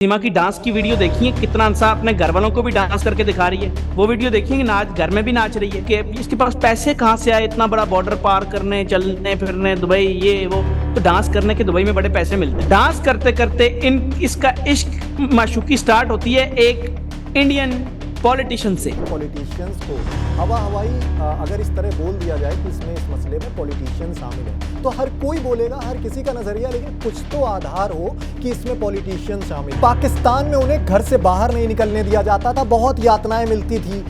सीमा की डांस की वीडियो देखी है, कितना इंसान अपने घर वालों को भी डांस करके दिखा रही है। वो वीडियो देखिए, नाच घर में भी नाच रही है कि इसके पास पैसे कहाँ से आए इतना बड़ा बॉर्डर पार करने, चलने फिरने, दुबई ये वो। तो डांस करने के दुबई में बड़े पैसे मिलते हैं। डांस करते करते इसका इश्क माशूकी स्टार्ट होती है एक इंडियन पॉलिटिशियन से। पॉलिटिशियंस को हवाई अगर इस तरह बोल दिया जाए कि इसमें इस मसले में पॉलिटिशियन शामिल है, तो हर कोई बोलेगा, हर किसी का नजरिया, लेकिन कुछ तो आधार हो कि इसमें पॉलिटिशियन शामिल। पाकिस्तान में उन्हें घर से बाहर नहीं निकलने दिया जाता था, बहुत यातनाएं मिलती थी।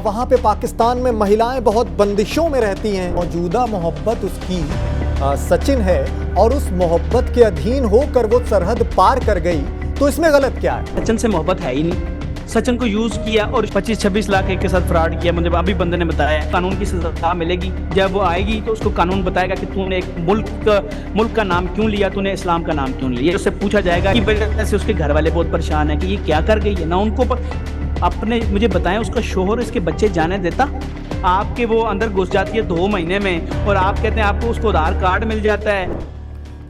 वहाँ पे पाकिस्तान में महिलाएं बहुत बंदिशों में रहती हैं। मौजूदा मोहब्बत उसकी सचिन है और उस मोहब्बत के अधीन होकर वो सरहद पार कर गई, तो इसमें गलत क्या है? सचिन से मोहब्बत है ही नहीं। सचिन को यूज किया और 25-26 लाख के साथ फ्रॉड किया। मुझे अभी बंदे ने बताया कानून की सजा मिलेगी। जब वो आएगी तो उसको कानून बताएगा कि तूने एक मुल्क का नाम क्यों लिया, तूने इस्लाम का नाम क्यों लिया। उससे पूछा जाएगा कि वजह से उसके घर वाले बहुत परेशान है कि ये क्या कर गई है ना। उनको अपने मुझे बताएं, उसका शोहर इसके बच्चे जाने देता? आपके वो अंदर घुस जाती है 2 महीने में और आप कहते हैं आपको उसको आधार कार्ड मिल जाता है।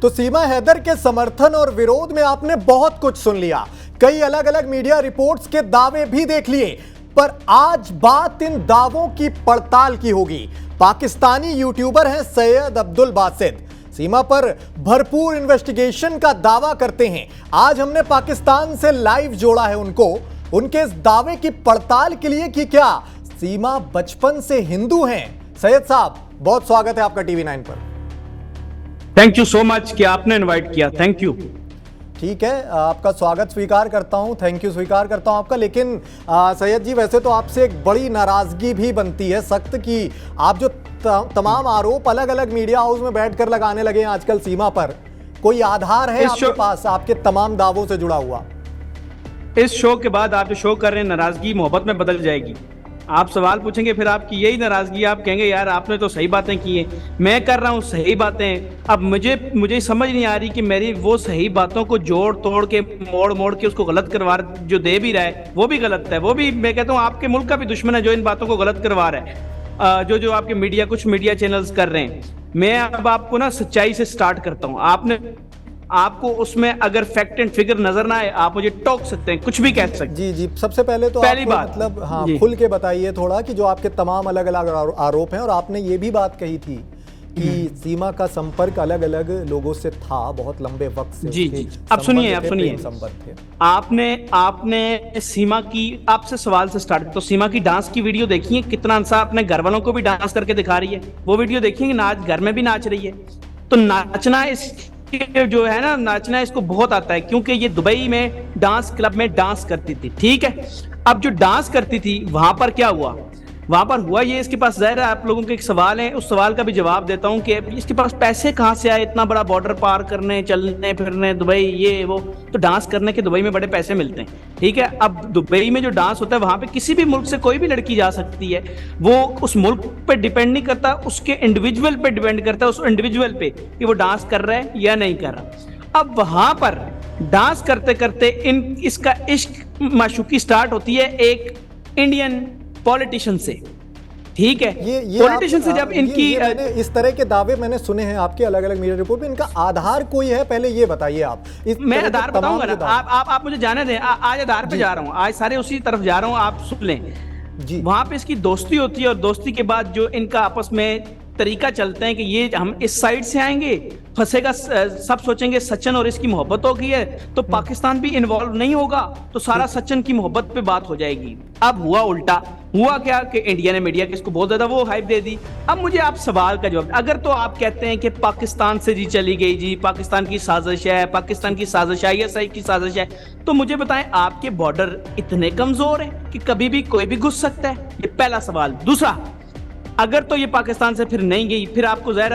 तो सीमा हैदर के समर्थन और विरोध में आपने बहुत कुछ सुन लिया, कई अलग अलग मीडिया रिपोर्ट्स के दावे भी देख लिए, पर आज बात इन दावों की पड़ताल की होगी। पाकिस्तानी यूट्यूबर हैं सैयद अब्दुल बासित, सीमा पर भरपूर इन्वेस्टिगेशन का दावा करते हैं। आज हमने पाकिस्तान से लाइव जोड़ा है उनको, उनके इस दावे की पड़ताल के लिए कि क्या सीमा बचपन से हिंदू हैं। सैयद साहब, बहुत स्वागत है आपका टीवी 9 पर। थैंक यू सो मच कि आपने इनवाइट किया, थैंक यू। ठीक है, आपका स्वागत स्वीकार करता हूं, थैंक यू स्वीकार करता हूं आपका। लेकिन सैयद जी, वैसे तो आपसे एक बड़ी नाराजगी भी बनती है सख्त कि आप जो तमाम आरोप अलग अलग मीडिया हाउस में बैठकर लगाने लगे हैं आजकल सीमा पर, कोई आधार है आपके पास आपके तमाम दावों से जुड़ा हुआ? इस शो के बाद आप जो शो कर रहे हैं, नाराजगी मोहब्बत में बदल जाएगी। आप सवाल पूछेंगे, फिर आपकी यही नाराजगी, आप कहेंगे यार आपने तो सही बातें की हैं, मैं कर रहा हूँ सही बातें। अब मुझे समझ नहीं आ रही कि मेरी वो सही बातों को जोड़ तोड़ के मोड़ मोड़ के उसको गलत करवा जो दे भी रहा है वो भी गलत है। वो भी मैं कहता हूँ आपके मुल्क का भी दुश्मन है जो इन बातों को गलत करवा रहा है। जो आपके कुछ मीडिया चैनल्स कर रहे हैं। मैं अब आपको ना सच्चाई से स्टार्ट करता हूँ। आपको उसमें अगर फैक्ट एंड फिगर नजर ना आए, आप मुझे टोक सकते हैं, कुछ भी कह सकते हैं। जी जी, सबसे पहले तो पहली बात मतलब हाँ खुल के बताइए थोड़ा कि जो आपके तमाम अलग अलग आरोप हैं, और आपने ये भी बात कही थी कि सीमा का संपर्क अलग अलग लोगों से था बहुत लंबे वक्त से। जी जी, अब सुनिए संपर्क थे। आपने सीमा की, आपसे सवाल से स्टार्ट। तो सीमा की डांस की वीडियो देखी है, कितना इंसान अपने घर वालों को भी डांस करके दिखा रही है। वो वीडियो देखिए, नाच घर में भी नाच रही है। तो नाचना जो है ना, नाचना इसको बहुत आता है, क्योंकि ये दुबई में डांस क्लब में डांस करती थी। ठीक है, अब जो डांस करती थी वहां पर क्या हुआ? वहां पर हुआ ये, इसके पास ज़ाहिर है आप लोगों के एक सवाल है, उस सवाल का भी जवाब देता हूं कि इसके पास पैसे कहां से आए इतना बड़ा बॉर्डर पार करने, चलने फिरने, दुबई ये वो। तो डांस करने के दुबई में बड़े पैसे मिलते हैं। ठीक है, अब दुबई में जो डांस होता है वहां पे किसी भी मुल्क से कोई भी लड़की जा सकती है। वो उस मुल्क पे डिपेंड नहीं करता, उसके इंडिविजुअल पे डिपेंड करता है, उस इंडिविजुअल पे कि वो डांस कर रहा है या नहीं कर रहा। अब वहां पर डांस करते करते इसका इश्क माशूकी स्टार्ट होती है एक इंडियन पॉलिटिशियन से। ठीक है, ये पॉलिटिशियन से जब इनकी मैंने इस तरह के दावे मैंने सुने हैं आपके अलग अलग मीडिया रिपोर्ट में, इनका आधार कोई है? पहले ये बताइए आप। मैं आधार बताऊंगा ना, आप मुझे जाने दें। आज आधार पे जा रहा हूँ, आज सारे उसी तरफ जा रहा हूँ, आप सुन लें जी। वहां पे इसकी दोस्ती होती है और दोस्ती के बाद जो इनका आपस में तरीका चलते हैं कि ये हम इस साइड से आएंगे, फंसेगा, सब सोचेंगे सचिन और इसकी मोहब्बत हो गई है तो पाकिस्तान भी इन्वॉल्व नहीं होगा, तो सारा सचिन की मोहब्बत पे बात हो जाएगी। अब हुआ उल्टा। हुआ क्या कि इंडिया ने मीडिया किसको बहुत ज्यादा वो हाइप दे दी। अब मुझे आप सवाल का जवाब, अगर तो आप कहते हैं कि पाकिस्तान से जी चली गई, जी पाकिस्तान की साजिश है, पाकिस्तान की साजिश है, ISI की साजिश है, तो मुझे बताएं आपके बॉर्डर इतने कमजोर हैं कि कभी भी कोई भी घुस सकता है? ये पहला सवाल। दूसरा, अगर तो ये पाकिस्तान से फिर नहीं गई, फिर आपको ज़ाहिर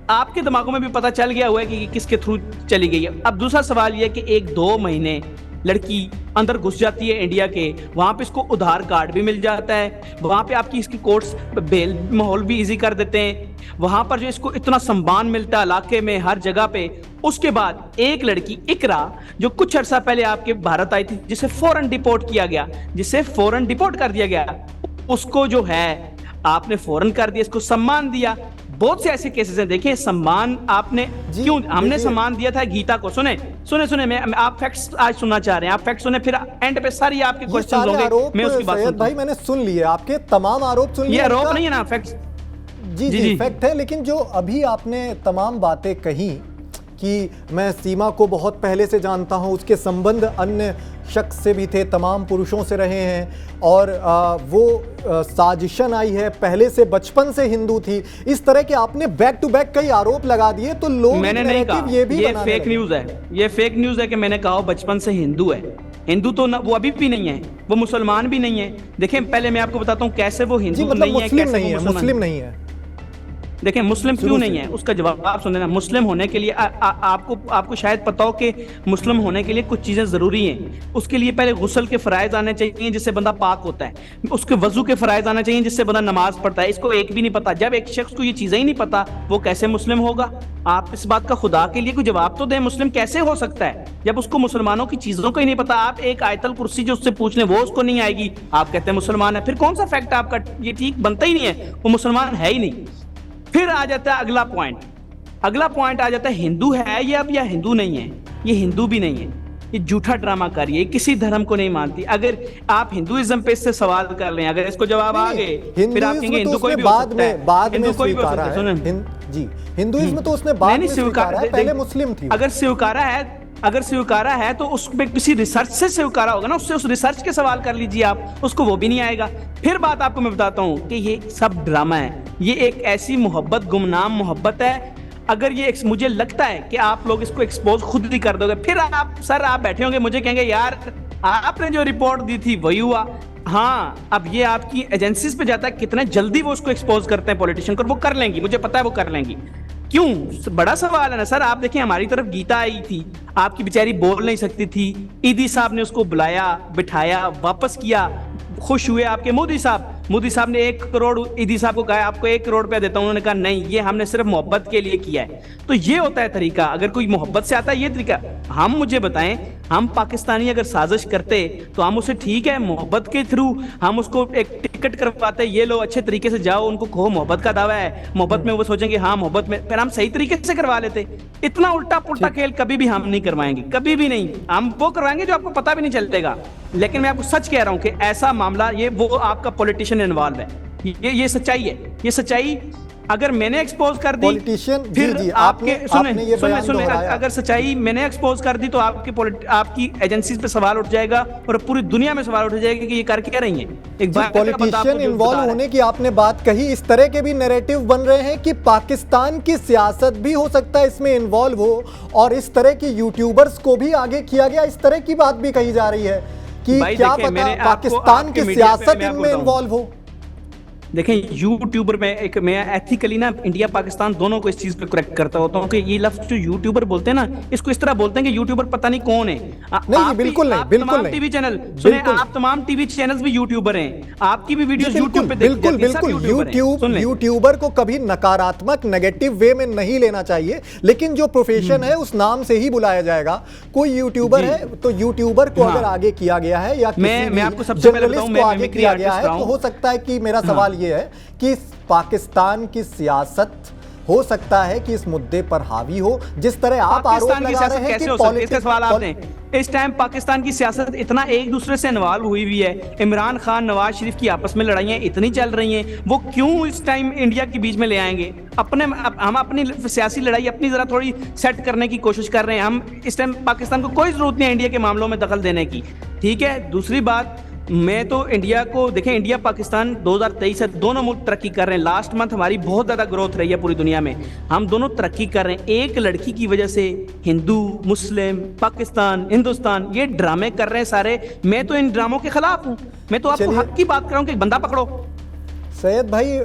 आपके दिमागों में भी पता चल गया हुआ है कि किसके थ्रू चली गई है। अब दूसरा सवाल ये कि 1-2 महीने लड़की अंदर घुस जाती है इंडिया के, वहां पे इसको आधार कार्ड भी मिल जाता है, वहां पे आपकी इसकी कोर्ट्स बेल माहौल भी इजी कर देते हैं, वहां पर जो इसको इतना सम्मान मिलता है इलाके में हर जगह पे। उसके बाद एक लड़की इकरा जो कुछ अर्सा पहले आपके भारत आई थी, जिसे फौरन डिपोर्ट किया गया, जिसे फौरन डिपोर्ट कर दिया गया, उसको जो है आपने फौरन कर दिया, इसको सम्मान दिया। बहुत से ऐसे केसेस हैं, देखिए सम्मान आपने क्यों, हमने सम्मान दिया था गीता को, सुने सुने सुने आप फैक्ट्स आज सुनना चाह रहे हैं, आप फैक्ट्स सुने, फिर एंड पे सारी आपके ये क्वेश्चंस सारे होंगे, आरोप मैं उसकी बात सैयद सुनता भाई हूं। मैंने सुन लिए, आपके तमाम आरोप सुन लिए। ये आरोप इनका- नहीं है ना, फैक्ट्स। जी जी, जी जी। फैक्ट है, लेकिन जो अभी आपने तमाम बातें कही कि मैं सीमा को बहुत पहले से जानता हूं, उसके संबंध अन्य शख्स से भी थे, तमाम पुरुषों से रहे हैं, और वो साजिशन आई है, पहले से बचपन से हिंदू थी, इस तरह के आपने बैक टू बैक कई आरोप लगा दिए, तो लोग मैंने नहीं narrative कहा, ये भी ये बनाने फेक लगे। न्यूज है, ये फेक न्यूज है कि मैंने कहा वो बचपन से हिंदू है। हिंदू तो वो अभी भी नहीं है, वो मुसलमान भी नहीं है। देखिए पहले मैं आपको बताता हूँ कैसे वो जी हिंदू मतलब नहीं है, मुस्लिम कैसे नहीं वो है, मुसलमान मुस्लिम नहीं है। देखें मुस्लिम शुरू क्यों से। नहीं है, उसका जवाब आप सुने ना। मुस्लिम होने के लिए आपको शायद पता हो कि मुस्लिम होने के लिए कुछ चीजें जरूरी हैं। उसके लिए पहले गुस्ल के फराइज आने चाहिए जिससे बंदा पाक होता है, उसके वजू के फराइज आने चाहिए जिससे बंदा नमाज पढ़ता है। इसको एक भी नहीं पता। जब एक शख्स को ये चीजें ही नहीं पता, वो कैसे मुस्लिम होगा? आप इस बात का खुदा के लिए कोई जवाब तो दें, मुस्लिम कैसे हो सकता है जब उसको मुसलमानों की चीजों को ही नहीं पता? आप एक आयतल कुर्सी जो उससे पूछ लें वो उसको नहीं आएगी, आप कहते हैं मुसलमान है। फिर कौन सा फैक्ट आपका ये ठीक बनता ही नहीं है, वो मुसलमान है ही नहीं। फिर आ जाता है अगला पॉइंट, अगला पॉइंट आ जाता है हिंदू है ये अब या हिंदू नहीं है। ये हिंदू भी नहीं है, ये झूठा ड्रामा कर रही है, किसी धर्म को नहीं मानती। अगर आप हिंदुइज्म पे इससे सवाल कर लें, अगर इसको जवाब आ गए फिर आप कहेंगे हिंदू कोई भी हो सकता है, हिंदू कोई भी हो सकता है। सुनो जी, हिंदुइज्म तो उसने बाद में स्वीकारा है, पहले मुस्लिम थी। अगर स्वीकारा है तो उसमें किसी रिसर्च से स्वीकारा होगा ना, उससे उस रिसर्च के सवाल कर लीजिए आप, उसको वो भी नहीं आएगा। फिर बात आपको मैं बताता हूं कि ये सब ड्रामा है, ये एक ऐसी मोहब्बत, गुमनाम मोहब्बत है। अगर ये मुझे लगता है कि आप लोग इसको एक्सपोज खुद ही कर दोगे, फिर आप बैठे होंगे मुझे कहेंगे यार आपने जो रिपोर्ट दी थी वही हुआ। हाँ, अब ये आपकी एजेंसीज पे जाता है, कितने जल्दी वो उसको एक्सपोज करते हैं पॉलिटिशियन को, वो कर लेंगी, मुझे पता है वो कर लेंगी। क्यों? बड़ा सवाल है ना सर। आप देखिए हमारी तरफ गीता आई थी, आपकी बेचारी बोल नहीं सकती थी, ईदी साहब ने उसको बुलाया, बिठाया, वापस किया, खुश हुए आपके मोदी साहब ने 1 करोड़ ईदी साहब को कहा आपको 1 करोड़ रुपया देता हूं, उन्होंने कहा नहीं, ये हमने सिर्फ मोहब्बत के लिए किया है। तो ये होता है तरीका, अगर कोई मोहब्बत से आता है ये तरीका। हम मुझे बताएं, हम पाकिस्तानी अगर साजिश करते तो हम उसे ठीक है मोहब्बत के थ्रू हम उसको एक टिकट करवाते, ये लो अच्छे तरीके से जाओ, उनको कहो मोहब्बत का दावा है, मोहब्बत में वो सोचेंगे हाँ मोहब्बत में, फिर हम सही तरीके से करवा लेते। इतना उल्टा पुल्टा खेल कभी भी हम नहीं करवाएंगे, कभी भी नहीं। हम वो करवाएंगे जो आपको पता भी नहीं चलतेगा। लेकिन मैं आपको सच कह रहा हूं कि ऐसा मामला, ये वो आपका पॉलिटिशियन इन्वॉल्व है, ये सच्चाई है। ये सच्चाई अगर मैंने एक्सपोज कर दी, पॉलिटिशियन फिर जी, आपके सुने दोहराया। अगर सच्चाई मैंने एक्सपोज कर दी तो आपकी एजेंसीज पे सवाल उठ जाएगा और पूरी दुनिया में सवाल उठ जाएगा कि ये कर क्या रही हैं। एक बात पॉलिटिशियन इन्वॉल्व होने की आपने बात कही, इस तरह के भी नैरेटिव बन रहे हैं कि पाकिस्तान की सियासत भी हो सकता है इसमें इन्वॉल्व हो, और इस तरह की यूट्यूबर्स को भी आगे किया गया, इस तरह की बात भी कही जा रही है कि क्या पता पाकिस्तान की सियासत इनमें इन्वॉल्व हो। देखें यूट्यूबर मैं एथिकली ना इंडिया पाकिस्तान दोनों को इस चीज पे करेक्ट करता होता हूँ कि ये लफ्ज जो यूट्यूबर बोलते हैं ना, इसको इस तरह बोलते हैं कि यूट्यूबर पता नहीं कौन है। नहीं, बिल्कुल नहीं, बिल्कुल नहीं। टीवी चैनल सुने, आप तमाम टीवी चैनल्स भी यूट्यूबर हैं, आपकी भी वीडियोस यूट्यूब पे बिल्कुल बिल्कुल यूट्यूबर को कभी नकारात्मक नेगेटिव वे में नहीं लेना चाहिए, लेकिन जो प्रोफेशन है उस नाम से ही बुलाया जाएगा। कोई यूट्यूबर है तो यूट्यूबर को अगर आगे किया गया है या मैं आपको सबसे पहले बताऊं, मैं आगे किया गया है, तो हो सकता है कि मेरा सवाल ये है कि पाकिस्तान की सियासत हो सकता है कि इस मुद्दे पर हावी हो, जिस तरह आप आरोप लगा रहे हैं कि पॉलिटिक्स सवाल आपने इस टाइम पाकिस्तान की सियासत इतना एक दूसरे से इन्वॉल्व हुई हुई है। इमरान खान नवाज शरीफ की आपस में लड़ाइयां इतनी चल रही हैं, वो क्यों इस टाइम इंडिया के बीच में ले आएंगे? हम अपनी सियासी लड़ाई अपनी जरा थोड़ी सेट करने की कोशिश कर रहे हैं। हम इस टाइम पाकिस्तान को कोई जरूरत नहीं है इंडिया के मामलों में दखल देने की, ठीक है। दूसरी बात, मैं तो इंडिया को देखें, इंडिया पाकिस्तान 2023 से दोनों मुल्क तरक्की कर रहे हैं। लास्ट मंथ हमारी बहुत ज्यादा ग्रोथ रही है पूरी दुनिया में, हम दोनों तरक्की कर रहे हैं। एक लड़की की वजह से हिंदू, मुस्लिम, पाकिस्तान, हिंदुस्तान ये ड्रामे कर रहे हैं सारे। मैं तो इन ड्रामों के खिलाफ हूं। मैं तो आपको हक की बात कर रहा हूं कि बंदा पकड़ो। सैयद भाई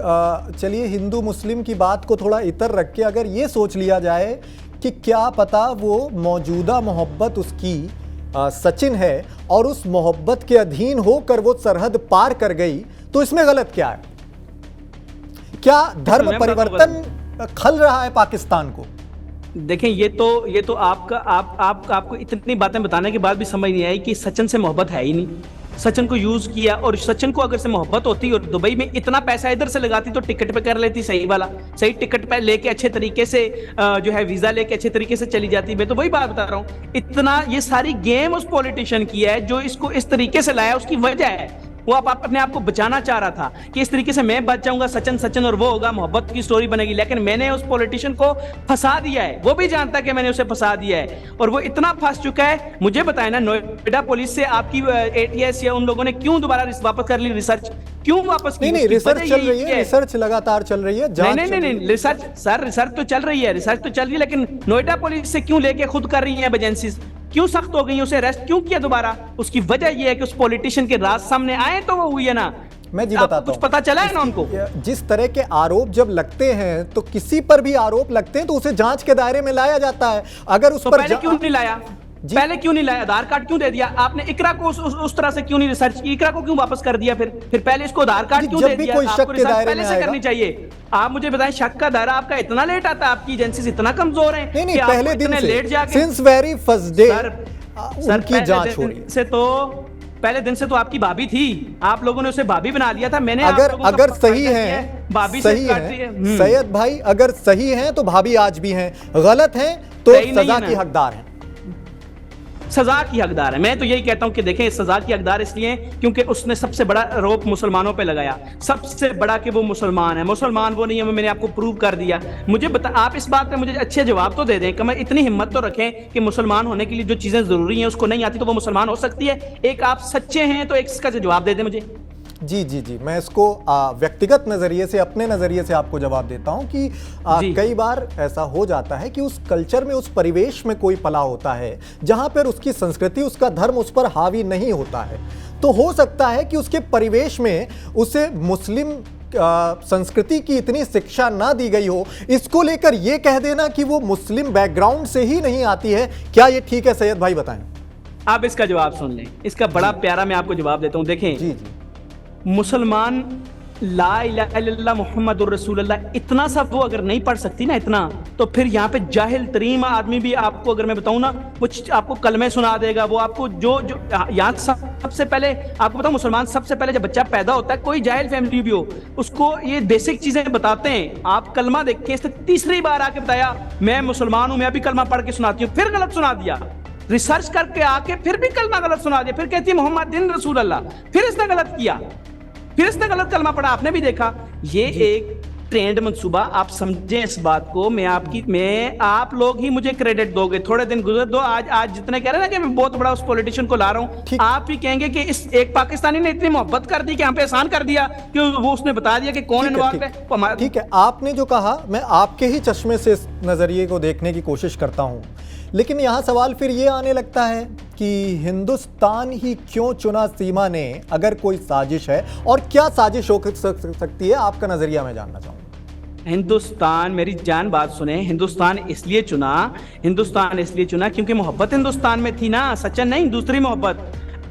चलिए हिंदू मुस्लिम की बात को थोड़ा इतर रख के अगर ये सोच लिया जाए कि क्या पता वो मौजूदा मोहब्बत उसकी सचिन है और उस मोहब्बत के अधीन होकर वो सरहद पार कर गई, तो इसमें गलत क्या है? क्या धर्म परिवर्तन खल रहा है पाकिस्तान को? देखें ये तो आपको इतनी बातें बताने के बाद भी समझ नहीं आई कि सचिन से मोहब्बत है ही नहीं। सचिन को यूज किया, और सचिन को अगर से मोहब्बत होती और दुबई में इतना पैसा इधर से लगाती तो टिकट पे कर लेती, सही वाला, सही टिकट पे लेके अच्छे तरीके से जो है वीजा लेके अच्छे तरीके से चली जाती। मैं तो वही बात बता रहा हूँ, इतना ये सारी गेम उस पॉलिटिशियन की है जो इसको इस तरीके से लाया, उसकी वजह है वो आप अपने आप को बचाना चाह रहा था कि इस तरीके से मैं बच जाऊंगा, सचिन सचिन और वो होगा, मोहब्बत की स्टोरी बनेगी। लेकिन मैंने उस पॉलिटिशियन को फंसा दिया है, वो भी जानता है कि मैंने उसे फंसा दिया है, और वो इतना फंस चुका है। मुझे बताए ना, नोएडा पुलिस से आपकी एटीएस या उन लोगों ने क्यों दोबारा वापस कर ली रिसर्च, क्यों वापस की? नहीं, रिसर्च चल रही है, रिसर्च लगातार चल रही है, नहीं, रिसर्च सर, रिसर्च तो चल रही है, लेकिन नोएडा पुलिस से क्यों लेके खुद कर रही है एजेंसीज, क्यों सख्त हो गई, उसे अरेस्ट क्यों किया दोबारा? उसकी वजह यह है कि उस पॉलिटिशियन के राज सामने आए तो वो हुई है ना। मैं जी बताता हूं, कुछ पता चला है ना उनको? जिस तरह के आरोप जब लगते हैं तो किसी पर भी आरोप लगते हैं तो उसे जांच के दायरे में लाया जाता है। अगर उस पर पहले क्यों नहीं लाया? पहले क्यों नहीं लाया? आधार कार्ड क्यों दे दिया आपने? इकरा को उस तरह से क्यों नहीं रिसर्च की? इकरा को क्यों वापस कर दिया? फिर पहले इसको आधार कार्ड क्यों दे दिया? आपको रिसर्च पहले से करनी चाहिए। आप मुझे बताएं, शक का दायरा आपका इतना लेट आता है, आपकी एजेंसी इतना कमजोर है? नहीं, पहले दिन से लेट जाके सिंस वेरी फर्स्ट डे उनकी जांच हो रही से, तो पहले दिन से तो आपकी भाभी थी, आप लोगों ने उसे भाभी बना लिया था। मैंने अगर सही है, भाभी सही है सैयद भाई, अगर सही है तो भाभी आज भी हैं, गलत हैं तो सजा की हकदार हैं। सजा की हकदार है। मैं तो यही कहता हूं कि देखें, सजा की हकदार इसलिए क्योंकि उसने सबसे बड़ा आरोप मुसलमानों पे लगाया, सबसे बड़ा कि वो मुसलमान है। मुसलमान वो नहीं है, मैंने आपको प्रूव कर दिया। मुझे बता, आप इस बात पे मुझे अच्छे जवाब तो दे दें कि मैं इतनी हिम्मत तो रखें कि मुसलमान होने के लिए जो चीजें जरूरी हैं उसको नहीं आती तो वो मुसलमान हो सकती है। एक आप सच्चे हैं तो एक इसका जवाब दे दें मुझे। जी, मैं इसको व्यक्तिगत नज़रिए से, अपने नज़रिए से आपको जवाब देता हूं कि कई बार ऐसा हो जाता है कि उस कल्चर में, उस परिवेश में कोई पला होता है जहां पर उसकी संस्कृति, उसका धर्म उस पर हावी नहीं होता है, तो हो सकता है कि उसके परिवेश में उसे मुस्लिम संस्कृति की इतनी शिक्षा ना दी गई हो। इसको लेकर यह कह देना कि वो मुस्लिम बैकग्राउंड से ही नहीं आती है, क्या ये ठीक है? सैयद भाई बताएं। आप इसका जवाब सुन लें, इसका बड़ा प्यारा मैं आपको जवाब देता हूं। देखें जी, मुसलमान ला इलाहा इल्लल्लाह मुहम्मदुर रसूलुल्लाह इतना सब वो अगर नहीं पढ़ सकती ना, इतना, तो फिर यहाँ पे जाहिल तरीन आदमी भी आपको, अगर मैं बताऊं ना, कुछ आपको कलमे सुना देगा, वो आपको जो यहाँ सबसे पहले आपको बताऊं, मुसलमान सबसे पहले जब बच्चा पैदा होता है, कोई जाहिल फैमिली भी हो, उसको ये बेसिक चीजें बताते हैं। आप कलमा देखिए, इसने तीसरी बार आके बताया मैं मुसलमान हूं, मैं अभी कलमा पढ़ के सुनाती हूँ, फिर गलत सुना दिया, रिसर्च करके आके फिर भी कलमा गलत सुना दिया, फिर कहती है मोहम्मद रसूल अल्लाह, फिर इसने गलत किया, फिर इसने गलत कलमा पढ़ा। आपने भी देखा, ये एक ट्रेंड मंसूबा, आप समझें इस बात को। मैं आप लोग ही मुझे क्रेडिट दोगे, थोड़े दिन गुजर दो, आज जितने कह रहे हैं ना कि मैं बहुत बड़ा उस पॉलिटिशियन को ला रहा हूं, आप ही कहेंगे कि इस एक पाकिस्तानी ने इतनी मोहब्बत कर दी कि हम पे एहसान कर दिया कि वो उसने बता दिया कि कौन इन्वॉल्व है। ठीक है, आपने जो कहा, मैं आपके ही चश्मे से इस नजरिए को देखने की कोशिश करता हूं, लेकिन यहां सवाल फिर ये आने लगता है कि हिंदुस्तान ही क्यों चुना सीमा ने, अगर कोई साजिश है, और क्या साजिश हो सकती है? आपका नजरिया मैं जानना चाहूंगा। हिंदुस्तान, मेरी जान बात सुने, हिंदुस्तान इसलिए चुना क्योंकि मोहब्बत हिंदुस्तान में थी ना, सचिन नहीं, दूसरी मोहब्बत।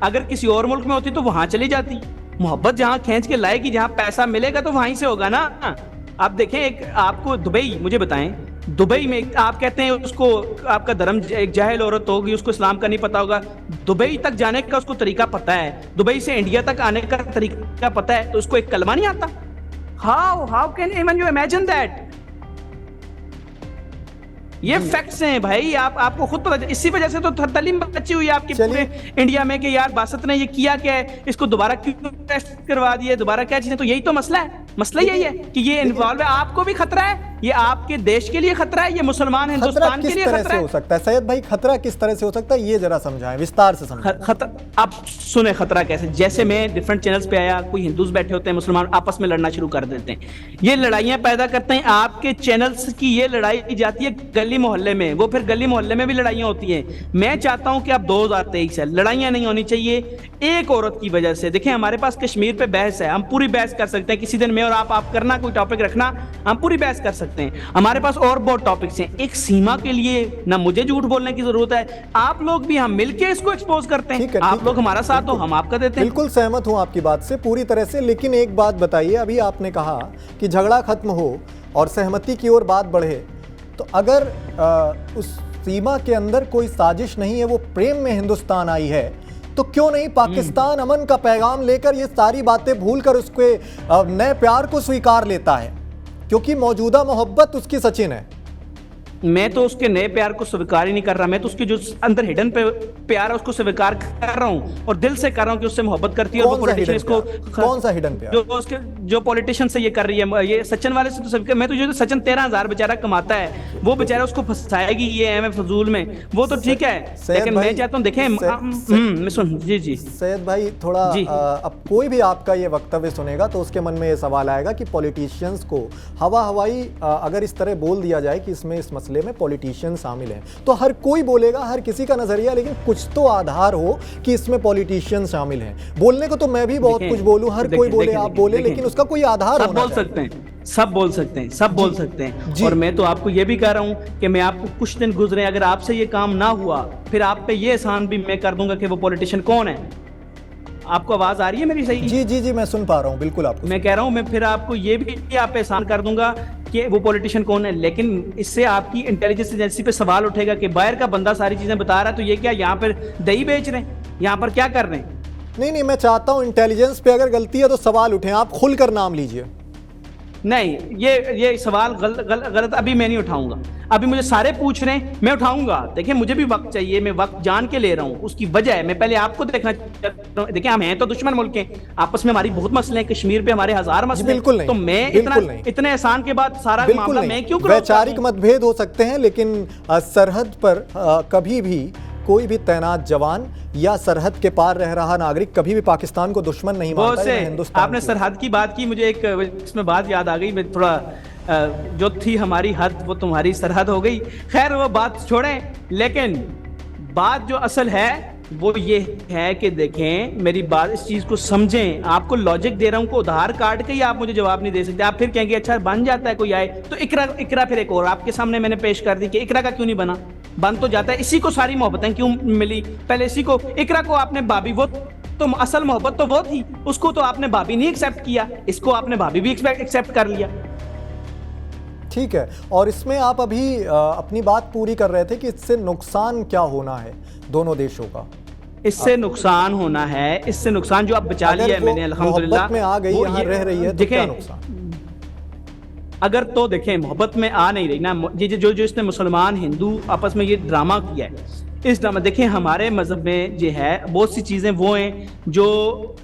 अगर किसी और मुल्क में होती तो वहां चली जाती। मोहब्बत जहां खींच के लाएगी, जहां पैसा मिलेगा तो वहीं से होगा ना। आप देखें, एक आपको दुबई, मुझे बताएं, दुबई में आप कहते हैं उसको, आपका धर्म, एक जाहिल औरत होगी, उसको इस्लाम का नहीं पता होगा, दुबई तक जाने का उसको तरीका पता है, दुबई से इंडिया तक आने का तरीका पता है, तो उसको एक कलमा नहीं आता? How can even you imagine that? ये फैक्ट्स हैं भाई, आपको खुद पता। इसी वजह से तो तालीम बची हुई है आपकी पूरे इंडिया में कि यार बासत ने ये किया क्या है, इसको दोबारा क्यों टेस्ट करवा दिए, दोबारा क्या चीजें। तो यही तो मसला है, मसला यही है कि ये इन्वॉल्व है। आपको भी खतरा है, ये आपके देश के लिए खतरा है, ये मुसलमान हिंदुस्तान के लिए खतरा है। हो सकता है सैयद भाई, खतरा किस तरह से हो सकता है, ये जरा समझाएं, विस्तार से समझाएं। आप सुने खतरा कैसे। जैसे मैं डिफरेंट चैनल्स पे आया, कोई हिंदूज बैठे होते हैं, मुसलमान आपस में लड़ना शुरू कर देते हैं, ये लड़ाइयां पैदा करते हैं। आपके चैनल्स की ये लड़ाई जाती है गली मोहल्ले में, वो फिर गली मोहल्ले में भी लड़ाइयां होती हैं। मैं चाहता हूं कि आप 2023 से लड़ाइयां नहीं होनी चाहिए एक औरत की वजह से। देखिए, हमारे पास कश्मीर पे बहस है, हम पूरी बहस कर सकते हैं किसी दिन, मैं और आप करना, कोई टॉपिक रखना, हम पूरी बहस कर सकते हैं। हमारे पास और बहुत टॉपिक्स हैं। एक सीमा के लिए ना मुझे झूठ बोलने की जरूरत है, आप लोग भी, हम मिलके इसको एक्सपोज करते हैं। आप लोग हमारा साथ हो, हम आपका देते हैं। बिल्कुल सहमत हूं आपकी बात से पूरी तरह से, लेकिन एक बात बताइए, अभी आपने कहा कि झगड़ा खत्म हो और सहमति की ओर बात बढ़े, तो अगर उस सीमा के अंदर कोई साजिश नहीं है, वो प्रेम में हिंदुस्तान आई है, तो क्यों नहीं पाकिस्तान अमन का पैगाम लेकर ये सारी बातें भूलकर उसके नए प्यार को स्वीकार लेता है, क्योंकि मौजूदा मोहब्बत उसकी सचिन है। मैं तो उसके नए प्यार को स्वीकार ही नहीं कर रहा, मैं तो उसके जो अंदर हिडन प्यार है उसको स्वीकार कर रहा हूँ और दिल से कर रहा हूँ कि उससे मोहब्बत करती है। और वो पॉलिटिशियन इसको कौन सा हिडन प्यार जो उसके जो पॉलिटिशियन से ये कर रही है, ये सचिन वाले से तो सब। मैं तो जो सचिन 13,000 बेचारा कमाता है, वो बेचारा उसको फंसाएगी ये एम फजूल में, वो तो ठीक है, लेकिन मैं चाहता हूँ देखें मैं सुन जी सैयद भाई थोड़ा अब कोई भी आपका ये वक्तव्य सुनेगा तो उसके मन में ये सवाल आएगा कि पॉलिटिशियंस को हवा हवाई अगर इस तरह बोल दिया जाए कि इसमें इस मसले में पॉलिटिशियन शामिल हैं, तो हर कोई बोलेगा, हर किसी का नजरिया, लेकिन कुछ तो आधार हो कि इसमें पॉलिटिशियन शामिल हैं। बोलने को तो मैं भी बहुत कुछ बोलूं, हर कोई बोले, आप बोले, लेकिन उसका कोई आधार होना चाहिए। सब बोल सकते हैं और मैं तो आपको ये भी कह रहा हूं कि मैं आपको कुछ दिन गुजरे, अगर आपसे ये काम ना हुआ फिर आप पे ये एहसान भी मैं कर दूंगा कि वो पॉलिटिशियन कौन है। आपको आवाज आ रही है मेरी सही? जी मैं सुन पा रहा हूं, बिल्कुल आपको मैं कह रहा हूं, मैं फिर आपको ये भी आप पे एहसान कर दूंगा कि वो पॉलिटिशियन कौन है। लेकिन इससे आपकी इंटेलिजेंस एजेंसी पे सवाल उठेगा कि बाहर का बंदा सारी चीजें बता रहा है, तो ये क्या यहाँ पर दही बेच रहे हैं, यहाँ पर क्या कर रहे हैं? नहीं, मैं चाहता हूं इंटेलिजेंस पे अगर गलती है तो सवाल उठे, आप खुलकर नाम लीजिए। नहीं, ये सवाल गलत अभी मैं नहीं उठाऊंगा। अभी मुझे सारे पूछ रहे हैं, मैं उठाऊंगा। देखिए मुझे भी वक्त चाहिए, मैं वक्त जान के ले रहा हूं, उसकी वजह है मैं पहले आपको देखना चाहता हूं। देखिए हम हैं तो दुश्मन मुल्क हैं, आपस में हमारी बहुत मसले हैं, कश्मीर पे हमारे 1000 मसले हैं, तो मैं इतने एहसान के बाद सारा मामला मैं क्यों करूं? वैचारिक मतभेद हो सकते हैं, लेकिन सरहद पर कभी भी कोई भी तैनात जवान या सरहद के पार रह रहा नागरिक कभी भी पाकिस्तान को दुश्मन नहीं मानता है, हिंदुस्तान। आपने सरहद की बात की, मुझे एक इसमें बात याद आ गई। मैं थोड़ा जो थी हमारी हद वो तुम्हारी सरहद हो गई। खैर वो बात छोड़ें, लेकिन बात जो असल है वो ये है कि देखें मेरी बात, इस चीज को समझें। आपको लॉजिक दे रहा हूं, को उधार काट के ही आप मुझे जवाब नहीं दे सकते। आप फिर कहेंगे अच्छा बन जाता है कोई आए तो इकरा फिर एक और आपके सामने मैंने पेश कर दी कि इकरा का क्यों नहीं बना, बन तो जाता है। इसी को सारी मोहब्बतें क्यों मिली, पहले इसी को, इकरा को आपने भाभी, वो तो असल मोहब्बत तो वो थी, उसको तो आपने भाभी नहीं एक्सेप्ट किया, इसको आपने भाभी भी एक्सेप्ट कर लिया। ठीक है, और इसमें आप अभी अपनी बात पूरी कर रहे थे कि इससे नुकसान क्या होना है दोनों देशों का। इससे नुकसान होना है, इससे नुकसान जो आप बचा लिया है मैंने अल्हम्दुलिल्लाह में आ गई, यहाँ रह रही है तो क्या नुकसान? अगर तो देखें मोहब्बत में आ नहीं रही ना, जो इसने मुसलमान हिंदू आपस में ये ड्रामा किया है, इस ड्रामा देखें हमारे मजहब में जो है बहुत सी चीजें वो हैं जो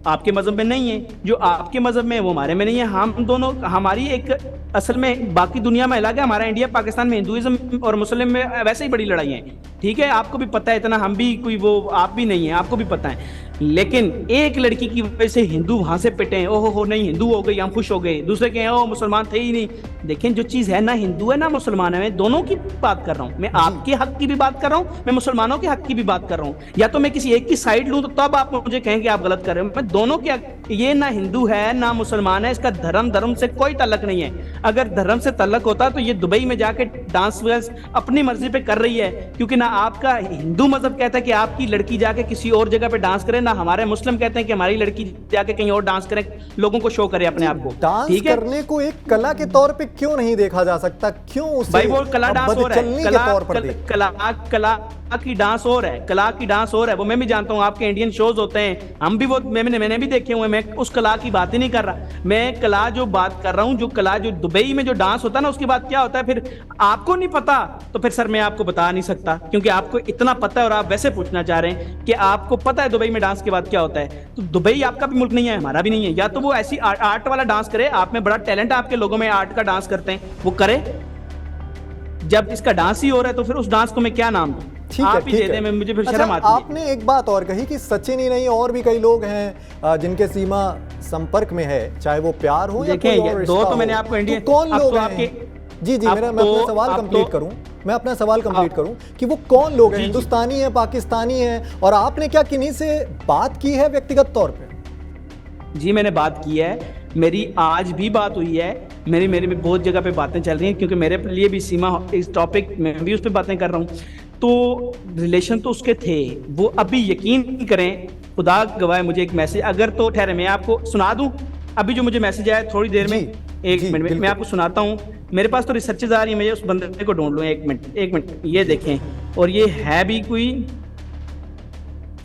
आपके मजहब में नहीं है, जो आपके मजहब में है वो हमारे में नहीं है। हम दोनों, हमारी एक असल में बाकी दुनिया में अलग है, हमारा इंडिया पाकिस्तान में हिंदुइज्म और मुस्लिम में वैसे ही बड़ी लड़ाई है, ठीक है, आपको भी पता है, इतना हम भी कोई वो आप भी नहीं है, आपको भी पता है। लेकिन एक लड़की की वजह से हिंदू वहां से पिटे, ओहो हो नहीं हिंदू हो गई हम खुश हो गए, दूसरे के ओ मुसलमान थे ही नहीं। देखें जो चीज है ना हिंदू है ना मुसलमान है, मैं दोनों की बात कर रहा हूँ, मैं आपके हक की भी बात कर रहा हूँ, मैं मुसलमानों के हक की भी बात कर रहा हूँ। या तो मैं किसी एक की साइड लूं तो तब आप मुझे कहेंगे आप गलत कर रहे हो, मैं दोनों के, ये ना हिंदू है ना मुसलमान है, इसका धर्म से कोई ताल्लुक नहीं है। अगर धर्म से ताल्लुक होता तो ये दुबई में जाके डांस अपनी मर्जी पे कर रही है, क्योंकि ना आपका हिंदू मजहब कहता है कि आपकी लड़की जाके किसी और जगह पे डांस करे, ना हमारे मुस्लिम कहते हैं कि हमारी लड़की जाके कहीं और डांस करे, लोगों को शो करे अपने आप को। डांस करने को एक कला के तौर पे क्यों नहीं देखा जा सकता? क्यों उसे भाई वो कला डांस हो रहा है, कला की डांस और है, कला की डांस और है, वो मैं भी जानता हूँ। आपके इंडियन शोज होते हैं, हम भी वो मैंने भी देखे हुए, मैं उस कला की बात ही नहीं कर रहा, मैं कला जो बात कर रहा हूँ, जो कला जो दुबई में जो डांस होता है ना, उसके बाद क्या होता है फिर आपको नहीं पता तो फिर सर मैं आपको बता नहीं सकता, क्योंकि आपको इतना पता है और आप वैसे पूछना चाह रहे हैं कि आपको पता है दुबई में डांस के बाद क्या होता है। तो दुबई आपका भी मुल्क नहीं है, हमारा भी नहीं है, या तो वो ऐसी आर्ट वाला डांस करे, आप में बड़ा टैलेंट है, आपके लोगों में आर्ट का डांस करते हैं, वो करे। जब इसका डांस ही हो रहा है तो फिर उस डांस को मैं क्या नाम दूं? आप ही दे दें, मुझे फिर शर्म आती है। आपने एक बात और कही कि सचिन ही नहीं और भी कई लोग हैं जिनके सीमा संपर्क में है, चाहे वो प्यार हो या कोई और रिश्ता हो। दो तो मैंने आपको इंडियन, तो कौन लोग हैं? जी मैं अपना सवाल कंप्लीट करूं, मैं अपना सवाल कंप्लीट करूं कि वो कौन लोग हैं, हिंदुस्तानी है, पाकिस्तानी है, और आपने क्या किन्हीं से बात की है व्यक्तिगत तौर पे? जी मैंने बात की है, मेरी आज भी बात हुई है, मेरी बहुत जगह पे बातें चल रही हैं, क्योंकि मेरे लिए भी सीमा इस टॉपिक में भी उस पर बातें कर रहा हूँ। तो रिलेशन तो उसके थे, वो अभी यकीन करें, खुदा गवाह मुझे एक मैसेज, अगर तो ठहरे मैं आपको सुना दूं, अभी जो मुझे मैसेज आया थोड़ी देर में, एक मिनट में मैं आपको सुनाता हूँ। मेरे पास तो रिसर्चेज आ रही है, मैं उस बंदे को ढूंढ लूँ, एक मिनट, ये देखें, और ये है भी कोई,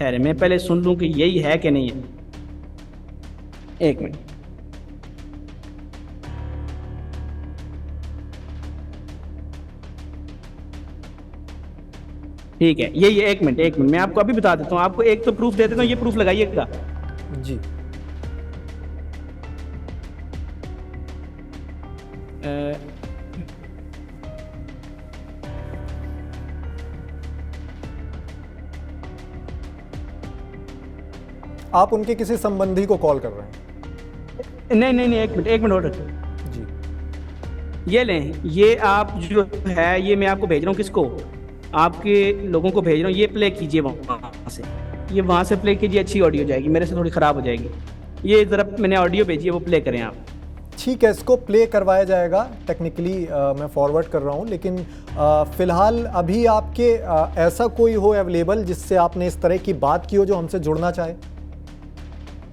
ठहरे, मैं पहले सुन लूं कि यही है कि नहीं है। एक मिनट। ठीक है, यही है। एक मिनट मैं आपको अभी बता देता हूँ। आपको एक तो प्रूफ दे देता हूँ, ये प्रूफ लगाइएगा जी। आप उनके किसी संबंधी को कॉल कर रहे हैं? नहीं, एक मिनट और रखिए जी। ये लें, ये आप जो है ये मैं आपको भेज रहा हूँ। किसको? आपके लोगों को भेज रहा हूँ। ये प्ले कीजिए वहाँ से, ये वहाँ से प्ले कीजिए। अच्छी ऑडियो जाएगी, मेरे से थोड़ी ख़राब हो जाएगी। ये जरा मैंने ऑडियो भेजी है, वो प्ले करें आप। ठीक है, इसको प्ले करवाया जाएगा। टेक्निकली मैं फॉरवर्ड कर रहा हूँ, लेकिन फ़िलहाल अभी आपके ऐसा कोई हो अवेलेबल जिससे आपने इस तरह की बात की हो जो हमसे जुड़ना चाहे?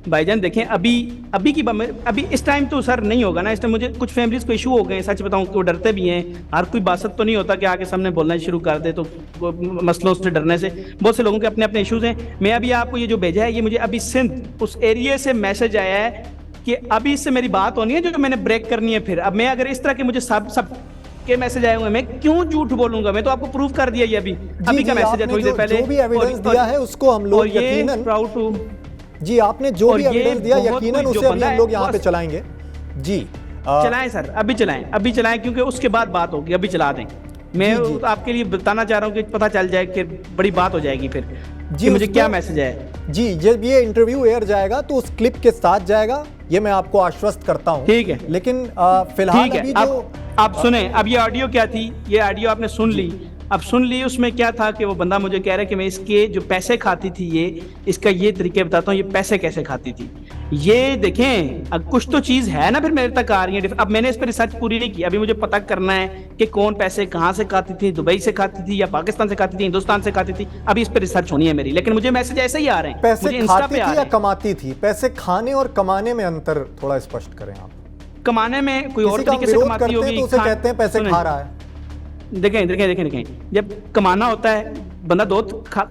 भाईजान देखें, अभी इस टाइम तो सर नहीं होगा ना। इस टाइम मुझे कुछ फैमिलीज को इशू हो गए, सच बताऊं, वो डरते भी हैं। हर कोई बासत तो नहीं होता कि आके सामने बोलना शुरू कर दे, तो मसलों से डरने से बहुत से लोगों के अपने अपने इश्यूज हैं। मैं अभी आपको ये जो भेजा है, ये मुझे अभी सिंध उस एरिया से मैसेज आया है कि अभी इससे मेरी बात होनी है जो मैंने ब्रेक करनी है। फिर अब मैं अगर इस तरह के मुझे सब के मैसेज आए हुए, मैं क्यों झूठ बोलूंगा? मैं तो आपको प्रूफ कर दिया ये अभी का मैसेज है थोड़ी देर पहले। जो भी एविडेंस दिया है उसको हम लोग यकीनन प्राउड टू जी, आपने जो भी एविडेंस दिया यकीनन उसे अभी हम लोग यहाँ पे चलाएंगे। जी चलाएं सर, अभी चलाएं क्योंकि उसके बाद बात होगी। अभी चला दें। मैं आपके लिए बताना चाह रहा हूँ कि पता चल जाए कि बड़ी बात हो जाएगी फिर जी। मुझे क्या मैसेज है जी, जब ये इंटरव्यू एयर जाएगा तो उस क्लिप के साथ जाएगा, ये मैं आपको आश्वस्त करता हूँ। ठीक है, लेकिन फिलहाल अभी जो आप सुने, अब ये ऑडियो क्या थी, ये ऑडियो आपने सुन ली। अब सुन ली, उसमें क्या था कि वो बंदा मुझे कह रहा है कि मैं इसके जो पैसे खाती थी, ये इसका ये तरीके बताता हूँ, ये पैसे कैसे खाती थी। ये देखें, अब कुछ तो चीज है ना, फिर मेरे तक आ रही है। अब मैंने इस पर रिसर्च पूरी नहीं की, अभी मुझे पता करना है कि कौन पैसे कहाँ से खाती थी, दुबई से खाती थी या पाकिस्तान से खाती थी, हिंदुस्तान से खाती थी। अभी इस पर रिसर्च होनी है मेरी, लेकिन मुझे मैसेज ऐसे ही आ रहे हैं। पैसे खाती थी या कमाती थी? पैसे खाने और कमाने में अंतर थोड़ा स्पष्ट करें आप। कमाने में कोई और तरीके से कमाती होगी, तो उसे कहते हैं पैसे खा रहा है। देखें, जब कमाना होता है, बंदा दो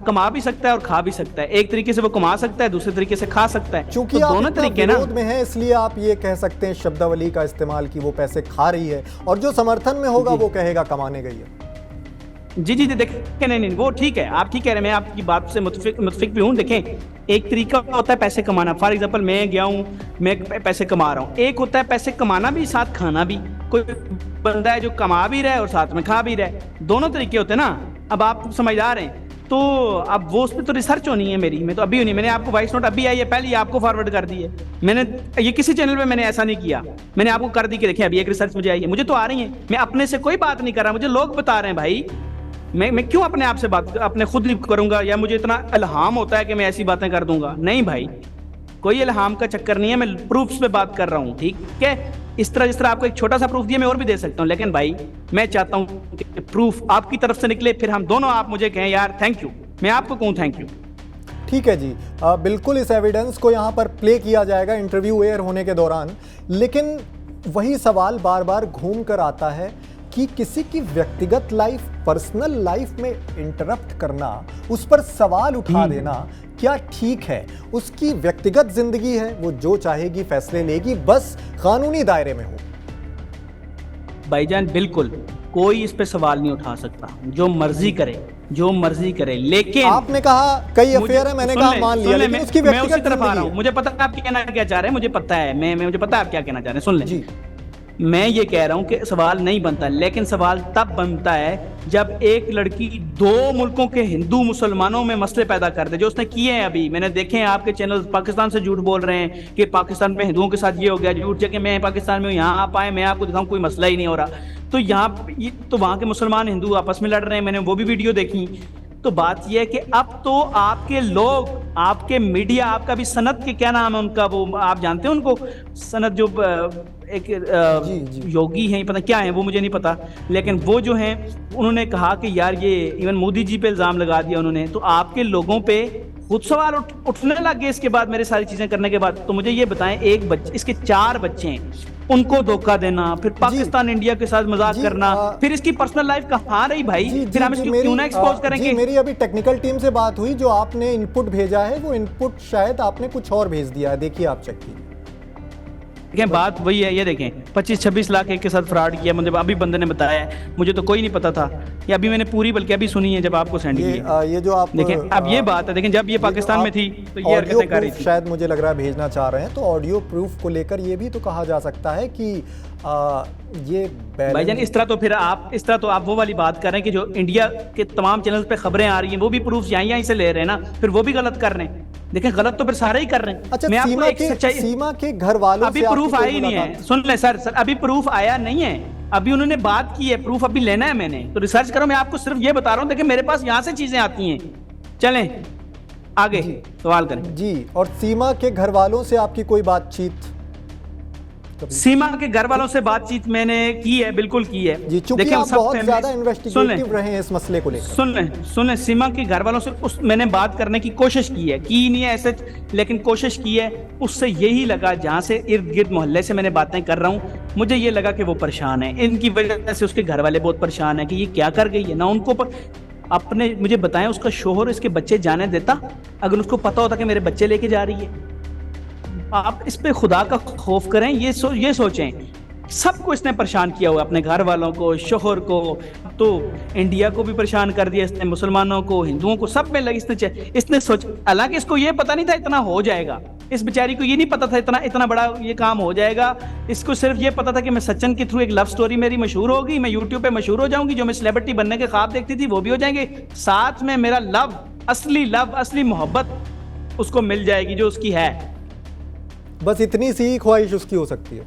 कमा भी सकता है और खा भी सकता है। एक तरीके से वो कमा सकता है, दूसरे तरीके से खा सकता है। क्योंकि तो आप दोनों तरीके विरोध में है, इसलिए आप ये कह सकते हैं शब्दावली का इस्तेमाल कि वो पैसे खा रही है, और जो समर्थन में होगा वो कहेगा कमाने गई है। जी देखें, नहीं वो ठीक है, आप ठीक कह रहे हैं, मैं आपकी बात से मुतफिक भी हूँ। देखें, एक तरीका होता है पैसे कमाना। फॉर एग्जांपल, मैं गया हूँ, मैं पैसे कमा रहा हूँ। एक होता है पैसे कमाना भी साथ खाना भी। कोई बंदा है जो कमा भी रहा है और साथ में खा भी रहा है, दोनों तरीके होते हैं ना। अब आप समझदार हैं, तो अब वो उस पर तो रिसर्च होनी है मेरी। मैं तो अभी होनी, मैंने आपको वॉइस नोट अभी आई है, पहले ही आपको फॉरवर्ड कर दी है मैंने। ये किसी चैनल पे मैंने ऐसा नहीं किया, मैंने आपको कर दी कि देखिए अभी एक रिसर्च मुझे आई है। मुझे तो आ रही है, मैं अपने से कोई बात नहीं कर रहा, मुझे लोग बता रहे हैं भाई। मैं क्यों अपने आप से बात अपने खुद करूंगा, या मुझे इतना इल्हाम होता है कि मैं ऐसी बातें कर दूंगा? नहीं भाई, कोई इल्हाम का चक्कर नहीं है, मैं प्रूफ्स पे बात कर रहा हूँ। ठीक है, इस तरह जिस तरह आपको एक छोटा सा प्रूफ दिया, मैं और भी दे सकता हूँ, लेकिन भाई मैं चाहता हूँ कि प्रूफ आपकी तरफ से निकले, फिर हम दोनों, आप मुझे कहें यार थैंक यू, मैं आपको कहूँ थैंक यू। ठीक है जी, बिल्कुल इस एविडेंस को यहाँ पर प्ले किया जाएगा इंटरव्यू एयर होने के दौरान। लेकिन वही सवाल बार बार घूम कर आता है कि किसी की व्यक्तिगत लाइफ, पर्सनल लाइफ में इंटरप्ट करना, उस पर सवाल उठा देना क्या ठीक है? उसकी व्यक्तिगत जिंदगी है, वो जो चाहेगी फैसले लेगी, बस कानूनी दायरे में हो। भाईजान बिल्कुल कोई इस पे सवाल नहीं उठा सकता, जो मर्जी करे। लेकिन आपने कहा कई अफेयर है, मैंने कहा मान लिया, लेकिन उसकी व्यक्तिगत तरफ आ रहा हूं। मुझे पता है आप कहना क्या चाह रहे हैं, मुझे पता है, मुझे पता है आप क्या कहना चाह रहे हैं। सुन लें, मैं ये कह रहा हूं कि सवाल नहीं बनता, लेकिन सवाल तब बनता है जब एक लड़की दो मुल्कों के हिंदू मुसलमानों में मसले पैदा कर दे, जो उसने किए हैं। अभी मैंने देखे हैं आपके चैनल पाकिस्तान से झूठ बोल रहे हैं कि पाकिस्तान में हिंदुओं के साथ ये हो गया, झूठ जगह मैं पाकिस्तान में यहाँ आप आए, मैं आपको दिखाऊं कोई मसला ही नहीं हो रहा। तो यहाँ तो वहाँ के मुसलमान हिंदू आपस में लड़ रहे हैं, मैंने वो भी वीडियो देखी। तो बात यह है कि अब तो आपके लोग, आपके मीडिया, आपका भी सनत के क्या नाम है उनका, वो आप जानते हैं उनको, सनत जो एक योगी हैं, पता क्या है वो मुझे नहीं पता, लेकिन वो जो हैं उन्होंने कहा कि यार ये इवन मोदी जी पे इल्जाम लगा दिया उन्होंने। तो आपके लोगों पे खुद सवाल उठने लग गए इसके बाद, मेरे सारी चीजें करने के बाद। तो मुझे ये बताएं, एक बच्चे, इसके 4 बच्चे हैं, उनको धोखा देना, फिर पाकिस्तान इंडिया के साथ मजाक करना, फिर इसकी पर्सनल लाइफ कहाँ रही भाई? फिर हम इसको क्यों ना एक्सपोज करेंगे? मेरी अभी टेक्निकल टीम से बात हुई, जो आपने इनपुट भेजा है वो इनपुट शायद आपने कुछ और भेज दिया है, देखिए आप चेक कीजिए। देखें बात वही है, ये देखें 25-26 लाख एक के साथ फ्रॉड किया, मुझे अभी बंदे ने बताया है, मुझे तो कोई नहीं पता था, ये अभी मैंने पूरी बल्कि अभी सुनी है जब आपको सेंड की। ये जो आप देखें अब ये बात है, देखें जब ये पाकिस्तान में थी तो ये हरकतें कर रही थी, शायद मुझे लग रहा है भेजना चाह रहे हैं, तो ऑडियो प्रूफ को लेकर ये भी तो कहा जा सकता है कि ये भाईजान इस तरह तो आप वो वाली बात कर रहे हैं कि जो इंडिया के तमाम चैनल्स पे खबरें आ रही हैं वो भी प्रूफ यहीं से ले रहे हैं ना, फिर वो भी गलत कर रहे हैं। देखें गलत तो फिर सारे ही कर रहे हैं। अच्छा, सीमा के घर वालों अभी प्रूफ आया ही नहीं है, सुन ले सर अभी प्रूफ आया नहीं है, अभी उन्होंने बात की है, प्रूफ अभी लेना है मैंने, तो रिसर्च करो, मैं आपको सिर्फ ये बता रहा हूँ। देखिए मेरे पास यहाँ से चीजें आती हैं। चलें आगे सवाल करें जी। और सीमा के घर वालों से आपकी कोई बातचीत? सीमा के घर वालों से बातचीत मैंने की है, बिल्कुल की है जी, चूंकि आप बहुत ज्यादा इन्वेस्टिगेटिव रहे हैं इस मसले को लेकर। सुन ले सीमा के घर वालों से मैंने बात करने की कोशिश की है, की नहीं है ऐसे, लेकिन कोशिश की है। उससे यही लगा, जहां से इर्द गिर्द मोहल्ले से मैंने बातें कर रहा हूँ, मुझे ये लगा कि वो परेशान है, इनकी वजह से उसके घर वाले बहुत परेशान है कि ये क्या कर गई है ना। उनको अपने मुझे बताएं उसका शोहर इसके बच्चे जाने देता? अगर उसको पता होता कि मेरे बच्चे लेके जा रही है। आप इस पे खुदा का खौफ करें, ये सोचें, सबको इसने परेशान किया हुआ, अपने घर वालों को, शोहर को, तो इंडिया को भी परेशान कर दिया इसने, मुसलमानों को, हिंदुओं को, सब में लगी इसने सोच। हालांकि इसको ये पता नहीं था इतना हो जाएगा, इस बेचारी को ये नहीं पता था इतना बड़ा ये काम हो जाएगा। इसको सिर्फ ये पता था कि मैं सचिन के थ्रू एक लव स्टोरी मेरी मशहूर होगी, मैं यूट्यूब पे मशहूर हो जाऊंगी, जो मैं सेलिब्रिटी बनने के ख्वाब देखती थी वो भी हो जाएंगे, साथ में मेरा असली मोहब्बत उसको मिल जाएगी जो उसकी है। बस इतनी सी ख्वाहिश उसकी हो सकती है,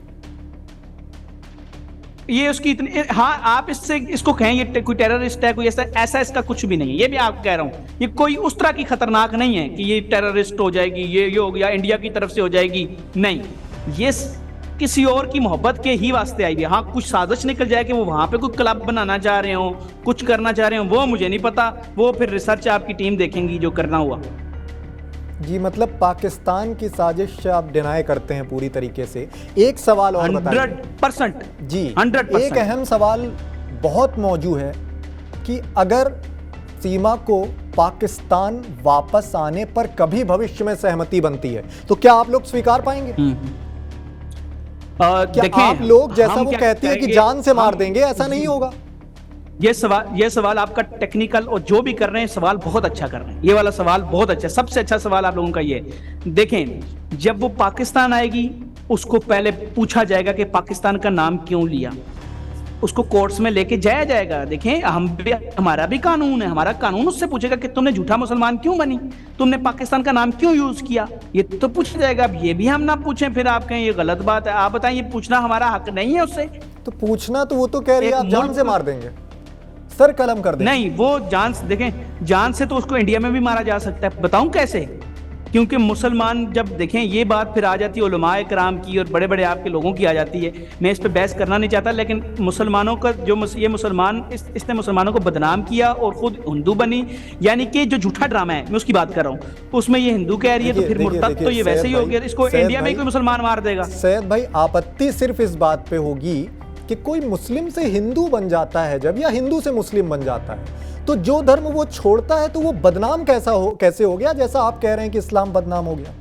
ये उसकी इतनी। हाँ आप इसको कहें ये कोई टेररिस्ट है, कोई ऐसा इसका कुछ भी नहीं है। ये भी आप कह रहा हूं, ये कोई उस तरह की खतरनाक नहीं है कि ये टेररिस्ट हो जाएगी, ये हो गया इंडिया की तरफ से हो जाएगी, नहीं। ये किसी और की मोहब्बत के ही वास्ते आई है। हाँ कुछ साजिश निकल जाए कि वो वहां पे कोई क्लब बनाना चाह रहे हो, कुछ करना चाह रहे हो, वो मुझे नहीं पता, वो फिर रिसर्च आपकी टीम देखेंगी जो करना हुआ। जी, मतलब पाकिस्तान की साजिश आप डिनाई करते हैं पूरी तरीके से। एक सवाल और बताइए। 100% जी 100%। एक अहम सवाल बहुत मौजूद है कि अगर सीमा को पाकिस्तान वापस आने पर कभी भविष्य में सहमति बनती है तो क्या आप लोग स्वीकार पाएंगे? क्या आप लोग, जैसा वो कहती है कि जान से मार देंगे, ऐसा नहीं होगा? ये सवाल आपका टेक्निकल और जो भी कर रहे हैं सवाल बहुत अच्छा कर रहे हैं। ये वाला सवाल बहुत अच्छा, सबसे अच्छा सवाल आप लोगों का ये। देखें जब वो पाकिस्तान आएगी उसको पहले पूछा जाएगा कि पाकिस्तान का नाम क्यों लिया, उसको कोर्ट्स में लेके जाया जाएगा। देखें हमारा भी कानून है, हमारा कानून उससे पूछेगा कि तुमने झूठा मुसलमान क्यों बनी, तुमने पाकिस्तान का नाम क्यों यूज किया, ये तो पूछा जाएगा। अब ये भी हम ना पूछें फिर आप कहें ये गलत बात है। आप बताएं ये पूछना हमारा हक नहीं है उससे? तो पूछना तो वो तो कह रही है आप जान से मार देंगे, सर कलम कर देंगे। नहीं वो जान से तो उसको इंडिया में भी मारा जा सकता है। बताऊं कैसे? क्योंकि मुसलमान जब देखें ये बात फिर आ जाती है उलमाए कराम की और बड़े बड़े आपके लोगों की आ जाती है। मैं इस पे बहस करना नहीं चाहता, लेकिन मुसलमानों का जो ये मुसलमान इसने मुसलमानों को बदनाम किया और खुद हिंदू बनी, यानी कि जो झूठा ड्रामा है मैं उसकी बात कर रहा हूँ, उसमें ये हिंदू कह रही है तो फिर मुर्तद तो ये वैसे ही हो गया। इसको इंडिया में कोई मुसलमान मार देगा। सैयद भाई आपत्ति सिर्फ इस बात पे होगी कि कोई मुस्लिम से हिंदू बन जाता है जब, या हिंदू से मुस्लिम बन जाता है, तो जो धर्म वो छोड़ता है तो वो बदनाम कैसे हो गया, जैसा आप कह रहे हैं कि इस्लाम बदनाम हो गया?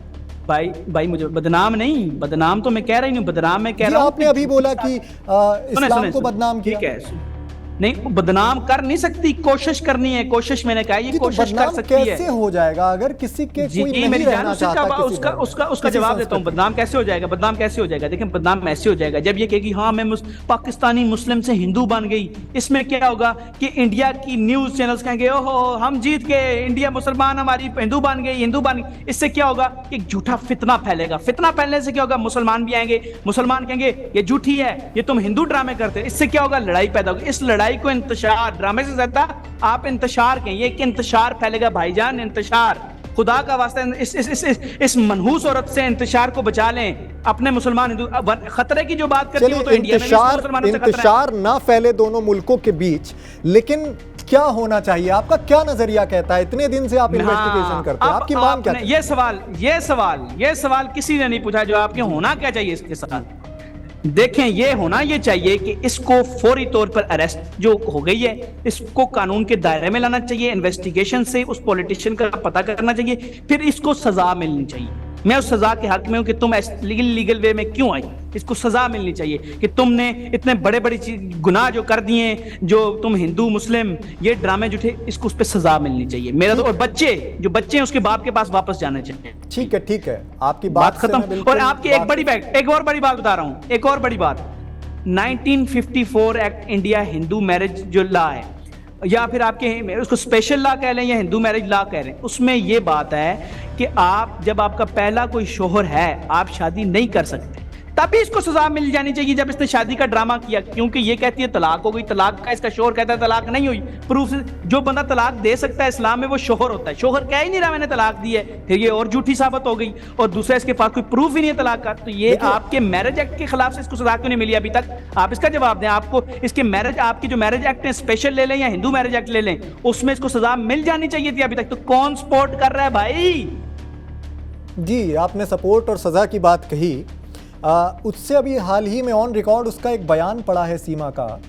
भाई मुझे बदनाम नहीं, बदनाम तो मैं कह रही नहीं, बदनाम मैं कह रहा हूं आपने अभी बोला कि इस्लाम को बदनाम किया। ठीक है, नहीं बदनाम कर नहीं सकती, कोशिश करनी है। कोशिश मैंने कहा ये कोशिश कर सकती है। कैसे हो जाएगा अगर किसी के कोई नहीं रहना चाहता? उसका जवाब देता हूं, बदनाम कैसे हो जाएगा? बदनाम कैसे हो जाएगा? देखिए बदनाम ऐसे हो जाएगा जब ये कहेगी हाँ मैं पाकिस्तानी मुस्लिम से हिंदू बन गई। इसमें क्या होगा कि इंडिया की न्यूज चैनल्स कहेंगे ओहो हम जीत गए, इंडिया मुसलमान हमारी हिंदू बन गई। इससे क्या होगा? एक झूठा फितना फैलेगा। फितना फैलने से क्या होगा? मुसलमान भी आएंगे, मुसलमान कहेंगे ये झूठी है, ये तुम हिंदू ड्रामे करते। इससे क्या होगा? लड़ाई पैदा होगी। इस लड़ाई को इंतशार, ड्रामे से ज्यादा आप इंतशार कहें, ये कि इंतशार फैलेगा भाईजान, इंतशार। खुदा का वास्ता इस मनहूस औरत से इंतशार को बचा लें। अपने मुसलमान हिंदू खतरे की जो बात करती हो तो इंडिया में इंतशार ना फैले दोनों मुल्कों के बीच, लेकिन क्या होना चाहिए? आपका क्या नजरिया कहता है? इतने दिन से आप इन्वेस्टिगेशन करते हैं, आपकी मांग क्या? ये सवाल किसी ने नहीं पूछा जो आपके होना क्या चाहिए इसके साथ। देखें, ये होना ये चाहिए कि इसको फौरी तौर पर अरेस्ट जो हो गई है, इसको कानून के दायरे में लाना चाहिए, इन्वेस्टिगेशन से उस पॉलिटिशियन का पता करना चाहिए, फिर इसको सजा मिलनी चाहिए। मैं उस सजा के हक में हूं कि तुम लीगल वे में क्यों आई, इसको सजा मिलनी चाहिए कि तुमने इतने बड़े बड़े गुनाह जो कर दिए, जो तुम हिंदू मुस्लिम ये ड्रामे जो थे, इसको उस पर सजा मिलनी चाहिए मेरा तो। और बच्चे हैं उसके बाप के पास वापस जाने चाहिए। ठीक है, आपकी बात खत्म। और आपकी एक और बड़ी बात बता रहा हूं, एक और बड़ी बात, 1954 एक्ट इंडिया हिंदू मैरिज जो लॉ है, या फिर आपके उसको स्पेशल लॉ कह लें या हिंदू मैरिज लॉ कह लें, उसमें यह बात है कि आप जब आपका पहला कोई शोहर है आप शादी नहीं कर सकते, तभी इसको सजा मिल जानी चाहिए जब इसने शादी का ड्रामा किया। क्योंकि ये कहती है तलाक हो गई, तलाक का इसका शोहर कहता है तलाक नहीं हुई, प्रूफ जो बंदा तलाक दे सकता है इस्लाम में वो शोहर होता है। शोहर कह ही नहीं रहा मैंने तलाक दी है, फिर ये और झूठी साबित हो गई, और दूसरा इसके पास कोई प्रूफ ही नहीं है तलाक का, तो ये आपके मैरिज एक्ट के खिलाफ से इसको सजा क्यों नहीं मिली अभी तक? आप इसका जवाब दें। आपको इसके मैरिज, आपकी जो मैरिज एक्ट है स्पेशल ले लें या हिंदू मैरिज एक्ट ले लें, उसमें इसको सजा मिल जानी चाहिए थी अभी तक। तो कौन सपोर्ट कर रहा है भाई? जी, आपने सपोर्ट और सजा की बात कही, उससे अभी हाल ही में ऑन रिकॉर्ड उसका एक बयान पड़ा है सीमा का।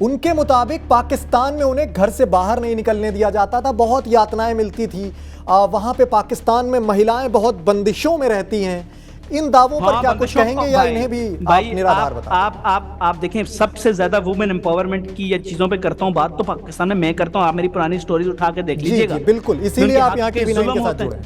उनके मुताबिक पाकिस्तान में उन्हें घर से बाहर नहीं निकलने दिया जाता था, बहुत यातनाएं मिलती थी। वहां पे पाकिस्तान में महिलाएं बहुत बंदिशों में रहती हैं। इन दावों पर क्या कुछ कहेंगे या इन्हें भी आप निराधार बताएं? आप देखें, सबसे ज्यादा वुमेन एम्पावरमेंट की या चीजों पे करता हूं बात तो पाकिस्तान में मैं करता हूं। आप मेरी पुरानी स्टोरीज उठा के देख लीजिएगा। बिल्कुल, इसीलिए आप यहाँ के के साथ जुड़े।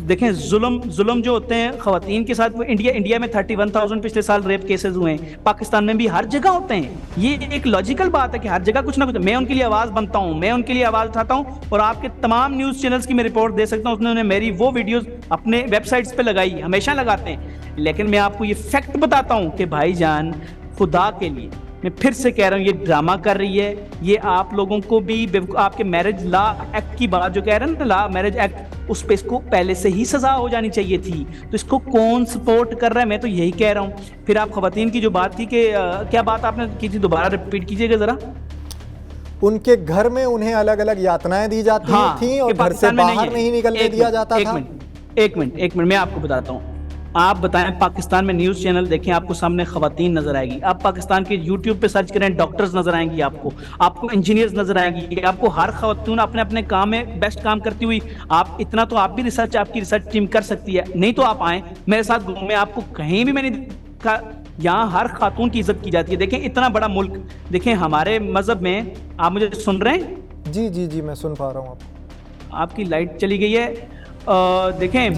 देखें, जुल्म जो होते हैं खवातीन के साथ, वो इंडिया में 31,000 पिछले साल रेप केसेस हुए हैं, पाकिस्तान में भी हर जगह होते हैं। ये एक लॉजिकल बात है कि हर जगह कुछ ना कुछ। मैं उनके लिए आवाज बनता हूं, मैं उनके लिए आवाज उठाता हूं, और आपके तमाम न्यूज चैनल्स की मैं रिपोर्ट दे सकता हूं। उन्होंने मेरी वो वीडियोस अपने वेबसाइट्स पे लगाई, हमेशा लगाते हैं। लेकिन मैं आपको ये फैक्ट बताता हूं कि भाईजान, खुदा के लिए मैं फिर से कह रहा हूं, ये ड्रामा कर रही है। ये आप लोगों को भी आपके मैरिज लॉ एक्ट की बात जो कह रहे हैं ना, लॉ मैरिज एक्ट, उस पे इसको पहले से ही सजा हो जानी चाहिए थी। तो इसको कौन सपोर्ट कर रहा है? मैं तो यही कह रहा हूं। फिर आप खवातीन की जो बात थी कि क्या बात आपने की थी, दोबारा रिपीट कीजिएगा जरा। उनके घर में उन्हें अलग अलग यातनाएं दी जाती थी और घर से बाहर नहीं निकलने दिया जाता था। एक मिनट मैं आपको बताता हूँ। आप बताएं, पाकिस्तान में न्यूज चैनल देखें, आपको सामने खवातीन नजर आएगी। आप पाकिस्तान के यूट्यूब पे सर्च करें, डॉक्टर्स नजर आएंगी, आपको इंजीनियर्स नजर आएंगी, आपको हर खवातीन अपने अपने काम में बेस्ट काम करती हुई। आप इतना तो आप भी रिसर्च, आपकी रिसर्च टीम कर सकती है। नहीं तो आप आए मेरे साथ घूमें, आपको कहीं भी मैंने यहाँ हर खातून की इज्जत की जाती है। देखें, इतना बड़ा मुल्क, देखें हमारे मजहब में, आप मुझे सुन रहे हैं? जी मैं सुन पा रहा हूँ। आपकी लाइट चली गई है। देखें,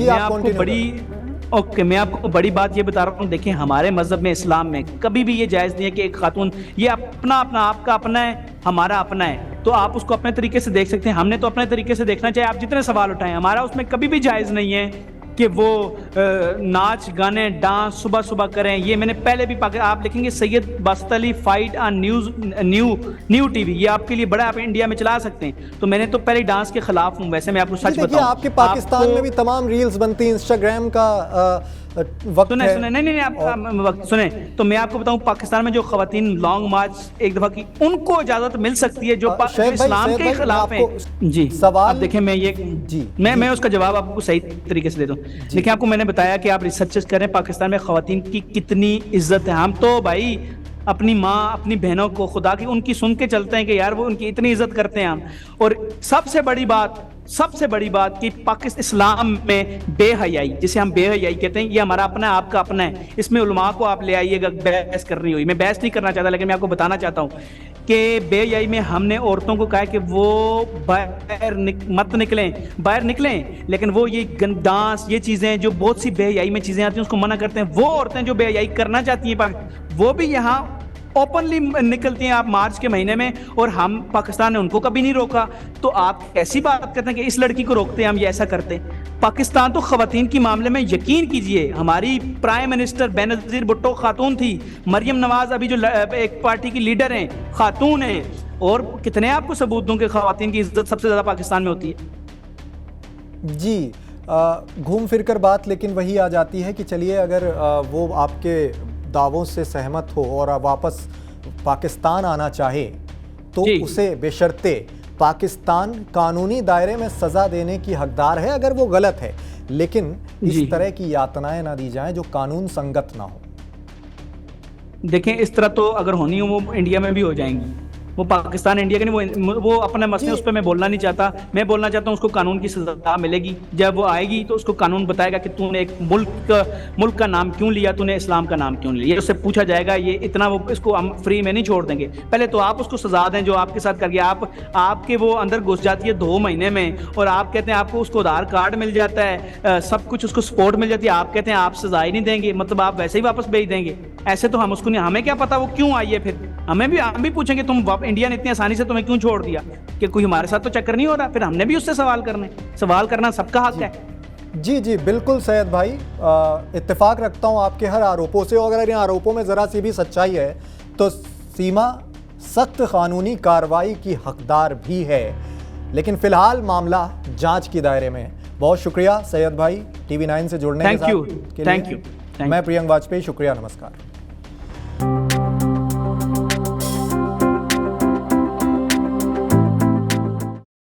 मैं आपको बड़ी बात ये बता रहा हूँ। देखें, हमारे मजहब में, इस्लाम में कभी भी ये जायज़ नहीं है कि एक खातून, ये अपना आपका अपना है, हमारा अपना है, तो आप उसको अपने तरीके से देख सकते हैं। हमने तो अपने तरीके से देखना चाहिए। आप जितने सवाल उठाएं, हमारा उसमें कभी भी जायज़ नहीं है कि वो नाच गाने डांस सुबह सुबह करें। ये मैंने पहले भी आप लिखेंगे Syed Basit Ali fight on new TV, ये आपके लिए बड़ा, आप इंडिया में चला सकते हैं। तो मैंने तो पहले डांस के खिलाफ हूं। वैसे मैं आपको सच बताऊं, आपके पाकिस्तान में भी तमाम रील्स बनती हैं, इंस्टाग्राम का वक्त सुने नहीं आप वक्त सुने तो मैं आपको बताऊं, पाकिस्तान में जो खवातीन लॉन्ग मार्च एक दफा की, उनको इजाजत मिल सकती है जो इस्लाम के खिलाफ है। जी सवाल देखें, मैं उसका जवाब आपको सही तरीके से दे दूं। देखिए, आपको मैंने बताया कि आप रिसर्च करें पाकिस्तान में खवातीन की कितनी इज्जत है। हम तो भाई अपनी माँ, अपनी बहनों को खुदा की उनकी सुन के चलते हैं कि यार वो उनकी इतनी इज्जत करते हैं हम। और सबसे बड़ी बात कि पाकिस्तान इस्लाम में बेहयाई, जिसे हम बेहयाई कहते हैं, ये हमारा अपना है, आपका अपना है। इसमें उलमा को आप ले आइएगा, बहस करनी हुई, मैं बहस नहीं करना चाहता, लेकिन मैं आपको बताना चाहता हूँ कि बेहयाई में हमने औरतों को कहा है कि वो बाहर मत निकलें, लेकिन वो ये डांस, ये चीज़ें जो बहुत सी बेहयाई में चीज़ें आती हैं उसको मना करते हैं। वो औरतें जो बेहयाई करना चाहती हैं वो भी यहाँ ओपनली निकलती हैं आप मार्च के महीने में, और हम पाकिस्तान ने उनको कभी नहीं रोका। तो आप ऐसी बात करते हैं कि इस लड़की को रोकते हैं, हम ये ऐसा करते हैं। पाकिस्तान तो खवातीन के मामले में, यकीन कीजिए, हमारी प्राइम मिनिस्टर बेनजीर भुट्टो खातून थी, मरियम नवाज अभी जो एक पार्टी की लीडर हैं खातून है, और कितने आपको सबूत दूं कि खवातीन की इज्जत सबसे ज्यादा पाकिस्तान में होती है। जी, घूम फिर कर बात लेकिन वही आ जाती है कि चलिए, अगर वो आपके दावों से सहमत हो और वापस पाकिस्तान आना चाहे तो उसे बेशर्ते पाकिस्तान कानूनी दायरे में सजा देने की हकदार है अगर वो गलत है, लेकिन इस तरह की यातनाएं ना दी जाएं जो कानून संगत ना हो। देखें इस तरह तो अगर होनी हो वो इंडिया में भी हो जाएंगी, वो पाकिस्तान इंडिया के नहीं, वो अपने मसले उस पर मैं बोलना नहीं चाहता। मैं बोलना चाहता हूँ उसको कानून की सजा मिलेगी। जब वो आएगी तो उसको कानून बताएगा कि तूने एक मुल्क का नाम क्यों लिया, तूने इस्लाम का नाम क्यों लिया, ये उससे पूछा जाएगा। ये इतना वो इसको हम फ्री में नहीं छोड़ देंगे। पहले तो आप उसको सजा दें जो आपके साथ कर गया। आपके वो अंदर घुस जाती है 2 महीने में और आप कहते हैं आपको उसको आधार कार्ड मिल जाता है, सब कुछ उसको सपोर्ट मिल जाती है, आप कहते हैं आप सजा ही नहीं देंगे, मतलब आप वैसे ही वापस भेज देंगे। ऐसे तो हम उसको नहीं, हमें क्या पता वो क्यों आई है, फिर हम भी पूछेंगे तुम इंडिया ने इतनी आसानी से तुम्हें क्यों छोड़ दिया, कि कोई हमारे साथ तो चक्कर नहीं हो रहा, फिर हमने भी उससे सवाल करना सबका हक है। जी जी बिल्कुल सैयद भाई, इत्तेफाक रखता हूं आपके हर आरोपों से। और अगर इन आरोपों में ज़रा सी भी सच्चाई है तो सीमा सख्त कानूनी कार्रवाई की हकदार भी है, लेकिन फिलहाल मामला जांच के दायरे में है। बहुत शुक्रिया सैयद भाई TV9 से जुड़ने के साथ। Thank you. मैं प्रियंक वाजपेयी, शुक्रिया, नमस्कार।